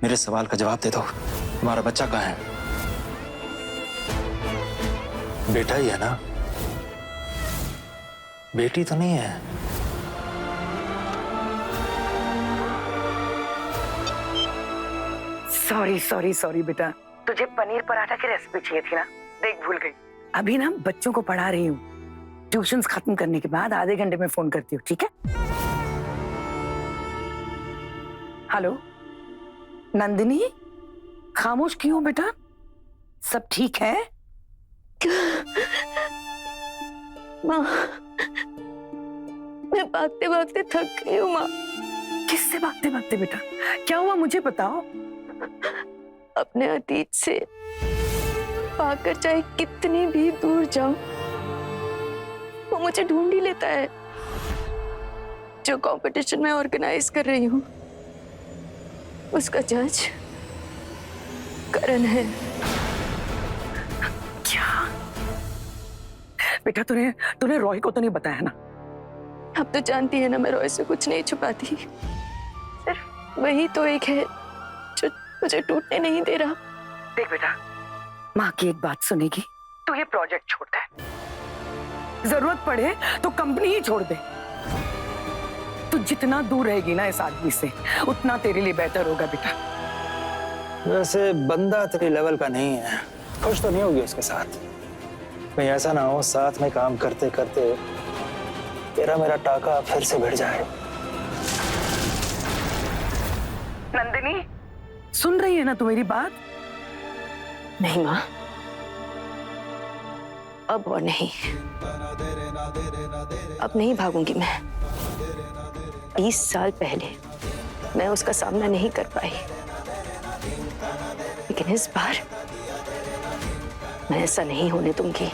मेरे सवाल का जवाब दे दो, तुम्हारा बच्चा कहाँ है? बेटा ही है ना? बेटी तो नहीं है? सॉरी सॉरी सॉरी बेटा, तुझे पनीर पराठा की रेसिपी चाहिए थी ना? देख भूल गई। अभी ना बच्चों को पढ़ा रही हूँ, ट्यूशंस खत्म करने के बाद आधे घंटे में फोन करती हूँ, ठीक है? हेलो नंदिनी, खामोश क्यों बेटा? सब ठीक है? माँ, मैं भागते भागते थक गई हूँ माँ। किससे भागते भागते बेटा? क्या हुआ मुझे बताओ। अपने अतीत से भागकर चाहे कितनी भी दूर जाऊं, वो मुझे ढूंढ ही लेता है। जो कंपटीशन मैं ऑर्गेनाइज कर रही हूँ, उसका जज करण है। क्या बेटा, तूने रॉय को तो नहीं बताया ना? अब तो जानती है ना, मैं रॉय से कुछ नहीं छुपाती। सिर्फ वही तो एक है जो मुझे टूटने नहीं दे रहा। देख बेटा, माँ की एक बात सुनेगी तो ये प्रोजेक्ट छोड़ दे, जरूरत पड़े तो कंपनी ही छोड़ दे। तू जितना दूर रहेगी ना इस आदमी से, उतना तेरे लिए बेहतर होगा बेटा। वैसे बंदा तेरे लेवल का नहीं है, खुश तो नहीं होगी उसके साथ। कहीं ऐसा ना हो साथ में काम करते करते तेरा मेरा टाका फिर से भिड़ जाए। नंदिनी, सुन रही है ना तू मेरी बात? नहीं माँ, अब और नहीं। अब नहीं भागूंगी मैं। 20 साल पहले मैं उसका सामना नहीं कर पाई, लेकिन इस बार मैं ऐसा नहीं होने दूंगी।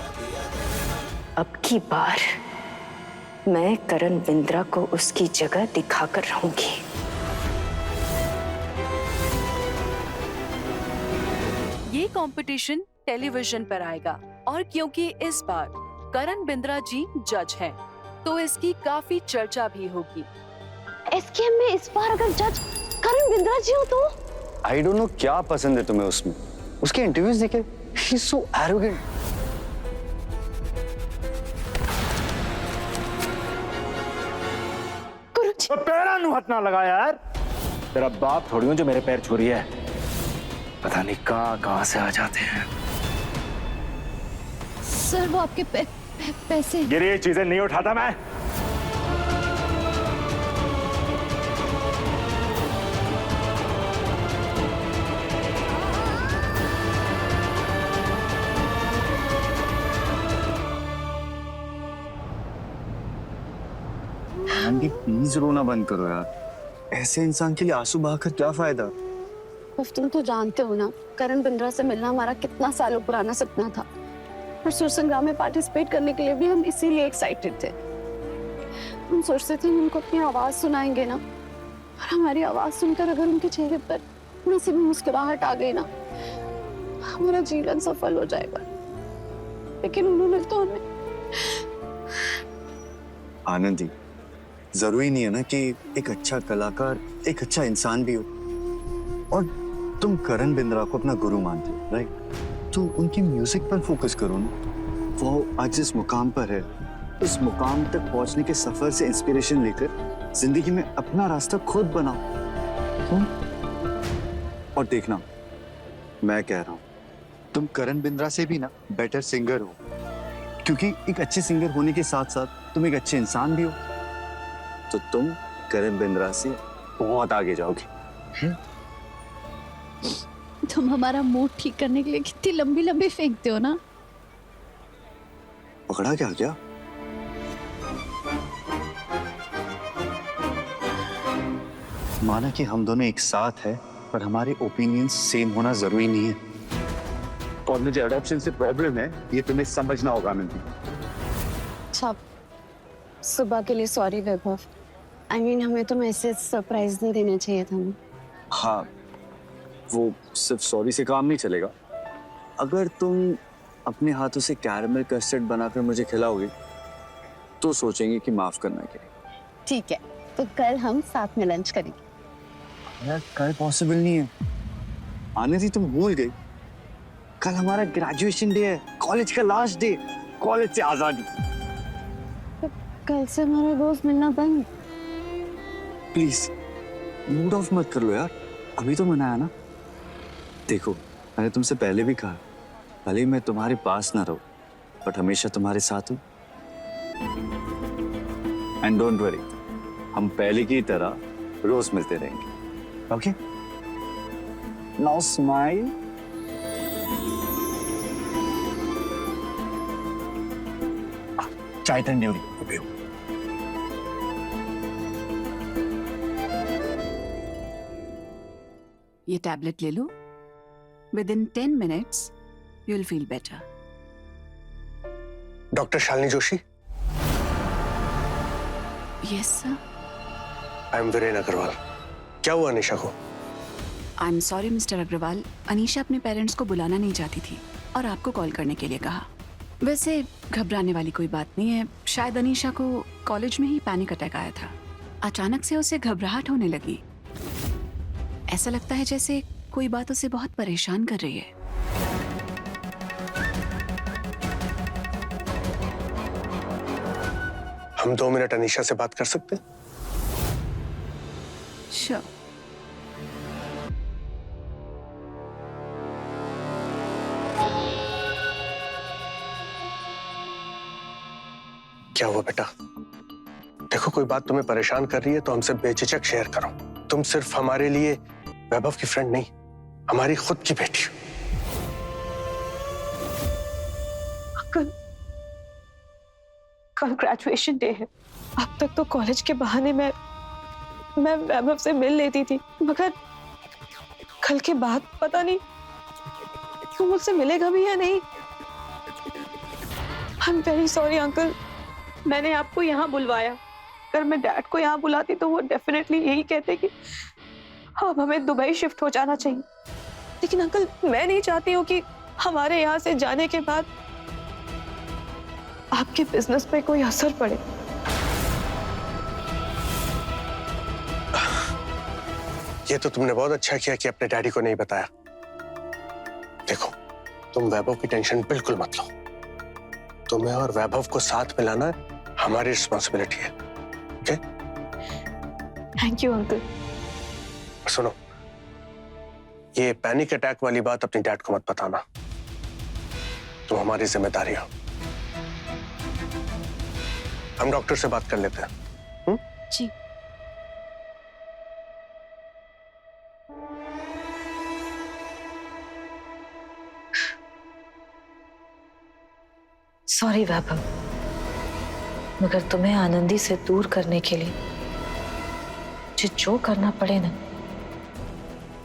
अब की बार मैं करण बिंद्रा को उसकी जगह दिखाकर रहूंगी। ये कंपटीशन टेलीविजन पर आएगा और क्योंकि इस बार करण बिंद्रा जी जज हैं, तो इसकी काफी चर्चा भी होगी। एसकेएम में इस बार अगर जज करण बिंद्रा जी हो तो? आई डोंट नो क्या पसंद है तुम्हें उसमें। उसके इंटरव्यूज देखे, शी इज सो एरोगेंट। तो पैरा नु हाथ ना लगा यार। तेरा बाप थोड़ी हूं जो मेरे पैर छू रही है। पता नहीं कहां से आ जाते हैं। सर वो आपके पैसे। गिरी चीजें नहीं उठाता मैं। आंटी प्लीज रोना बंद करो यार। ऐसे इंसान के लिए आंसू बहाकर क्या फायदा। तुम तो जानते हो ना, करण बिंद्रा से मिलना हमारा कितना सालों पुराना सपना था, और सुर संग्राम में पार्टिसिपेट करने के लिए भी हम इसीलिए एक्साइटेड थे। हम सोचते थे उनको अपनी आवाज सुनाएंगे ना, और हमारी आवाज सुनकर अगर उनके चेहरे पर थोड़ी सी भी मुस्कुराहट आ गई ना, हमारा जीवन सफल हो जाएगा। लेकिन उन्होंने तो हमें। आनंदी, जरूरी नहीं है ना कि एक अच्छा कलाकार एक अच्छा इंसान भी हो। और तुम करण बिंद्रा को अपना गुरु मानते हो, राइट? तो उनकी म्यूजिक पर फोकस करो ना। वो आज जिस मुकाम पर है, उस मुकाम तक पहुंचने के सफर से इंस्पिरेशन लेकर जिंदगी में अपना रास्ता खुद बनाओ। और देखना, मैं कह रहा हूं, तुम करण बिंद्रा से भी ना बेटर सिंगर हो, क्योंकि एक अच्छे सिंगर होने के साथ साथ तुम एक अच्छे इंसान भी हो। तो तुम करण बिंद्रा से बहुत आगे जाओगे। तुम हमारा मूड ठीक करने के लिए कितनी लंबी लंबी फेंकते हो ना। पकड़ा क्या क्या? माना कि हम दोनों एक साथ हैं, पर हमारे ओपिनियंस सेम होना जरूरी नहीं है। और मुझे अडॉप्शन से प्रॉब्लम है, ये तुम्हें समझना होगा आनंदी। अच्छा, सुबह के लिए सॉरी वैभव। I mean, हमें तुम ऐसे सरप्राइज नहीं देना चाहिए था ना। हाँ, वो सिर्फ सॉरी से काम नहीं चलेगा। अगर तुम अपने हाथों से कैरमल कस्टर्ड बनाकर मुझे खिलाओगे, तो सोचेंगे कि माफ करना क्या। ठीक है, तो कल हम साथ में लंच करेंगे। यार कल पॉसिबल नहीं है। आने थी, तुम भूल गई। कल हमारा ग्रेजुएशन डे है, कॉलेज का लास्ट डे, कॉलेज से आजादी। तो कल से हमारा रोज मिलना बंद। प्लीज मूड ऑफ मत कर लो यार, अभी तो मनाया ना। देखो मैंने तुमसे पहले भी कहा, भले ही मैं तुम्हारे पास ना रहूं, बट हमेशा तुम्हारे साथ हूं। एंड डोंट वरी, हम पहले की तरह रोज मिलते रहेंगे। ओके? Now smile. चाय ठंडी हो रही है। ये टैबलेट ले लो। Within 10 minutes, you'll feel better. Doctor Shalini Joshi. Yes, sir. I am Viren Agarwal. क्या हुआ अनीशा को? I'm sorry, Mr. Agarwal. Anisha अपने पेरेंट्स को बुलाना नहीं चाहती थी और आपको कॉल करने के लिए कहा। वैसे घबराने वाली कोई बात नहीं है। शायद अनीशा को कॉलेज में ही पैनिक अटैक आया था। अचानक से उसे घबराहट होने लगी। ऐसा लगता है जैसे कोई बात उसे बहुत परेशान कर रही है। हम 2 मिनट अनीशा से बात कर सकते हैं? Sure. क्या हुआ बेटा? देखो कोई बात तुम्हें परेशान कर रही है तो हमसे बेझिझक शेयर करो। तुम सिर्फ हमारे लिए वैभव की फ्रेंड नहीं, हमारी खुद की बेटी हो। कल ग्रेजुएशन डे है। अब तक तो कॉलेज के बहाने मैं वैभव से मिल लेती थी, मगर कल के बाद पता नहीं वो मुझसे मिलेगा भी या नहीं। I am very sorry uncle, मैंने आपको यहाँ बुलवाया। अगर मैं डैड को यहाँ बुलाती तो वो डेफिनेटली यही कहते कि अब हमें दुबई शिफ्ट हो जाना चाहिए। लेकिन अंकल मैं नहीं चाहती हूँ कि हमारे यहाँ से जाने के बाद आपके बिजनेस पे कोई असर पड़े। ये तो तुमने बहुत अच्छा किया कि अपने डैडी को नहीं बताया। देखो तुम वैभव की टेंशन बिल्कुल मत लो। तुम्हें और वैभव को साथ मिलाना हमारी रिस्पॉन्सिबिलिटी है। ओके? Thank you uncle. सुनो, ये पैनिक अटैक वाली बात अपने डैड को मत बताना। तुम हमारी जिम्मेदारी हो। हम डॉक्टर से बात कर लेते हैं। जी। सॉरी वैभव, मगर तुम्हें आनंदी से दूर करने के लिए मुझे जो करना पड़े ना,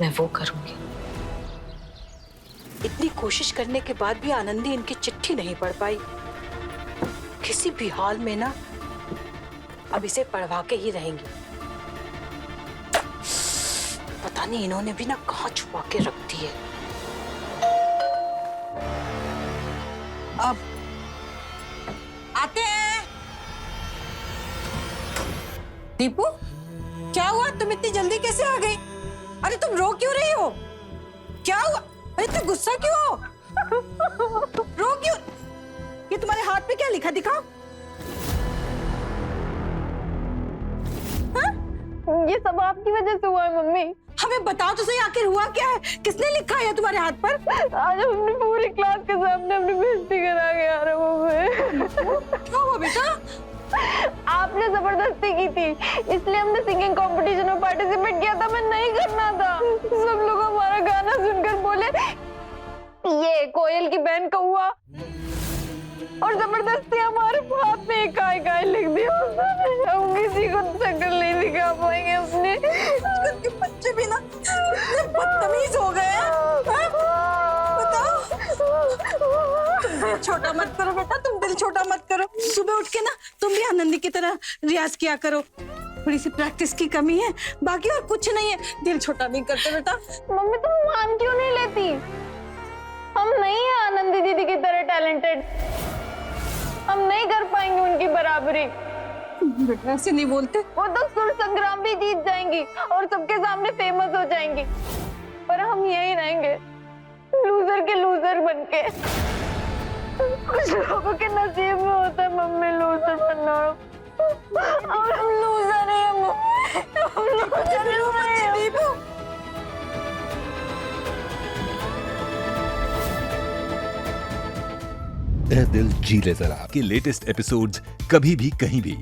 मैं वो करूंगी। इतनी कोशिश करने के बाद भी आनंदी इनकी चिट्ठी नहीं पढ़ पाई। किसी भी हाल में ना अब इसे पढ़वा के ही रहेंगी। पता नहीं इन्होंने भी ना कहाँ छुपा के रख दी है। अब आते हैं। दीपू, क्या हुआ? तुम इतनी जल्दी कैसे आ गई? अरे तुम रो क्यों रही हो? क्या हुआ? अरे इतना गुस्सा क्यों हो? रो क्यों? ये तुम्हारे हाथ पे क्या लिखा दिखाओ? ये सब आपकी वजह से हुआ है मम्मी। हमें बताओ तो सही, आखिर हुआ क्या है? किसने लिखा है तुम्हारे हाथ पर? आज हमने पूरी क्लास के सामने अपनी बेइज्जती करा के आ रहे हो। क्या हुआ बेटा? आपने जबरदस्ती की थी, इसलिए हमने सिंगिंग कंपटीशन में पार्टिसिपेट किया था। मैं नहीं करना था। सब लोग हमारा गाना सुनकर बोले ये कोयल की बहन कौआ, और जबरदस्ती हमारे हाथ में एक गाय लिख दिया। हम किसी को शक्ल नहीं दिखा पाएंगे अपने। आजकल के बच्चे भी ना बदतमीज हो गए हैं। बताओ, तुम दिल छोटा मत करो बेटा, तुम दिल छोटा मत करो। सुबह उठ के ना तुम भी आनंदी की तरह रियाज किया करो। थोड़ी सी प्रैक्टिस की कमी है, बाकी और कुछ नहीं है। दिल छोटा नहीं करते बेटा। मम्मी तुम मान क्यों नहीं लेती? हम नहीं है आनंदी दीदी की तरह टैलेंटेड। हम नहीं कर पाएंगे उनकी बराबरी। बेटा ऐसे नहीं बोलते। वो तो सुर संग्राम भी जीत जाएंगी और सबके सामने फेमस हो जाएंगी, पर हम यही रहेंगे लूजर के लूजर बनके। कुछ लोगों के नसीब में होता है मम्मी लूजर बनना, और हम लूजर हैं। हम लूजर हैं। ए दिल जी ले जरा के लेटेस्ट एपिसोड्स कभी भी कहीं भी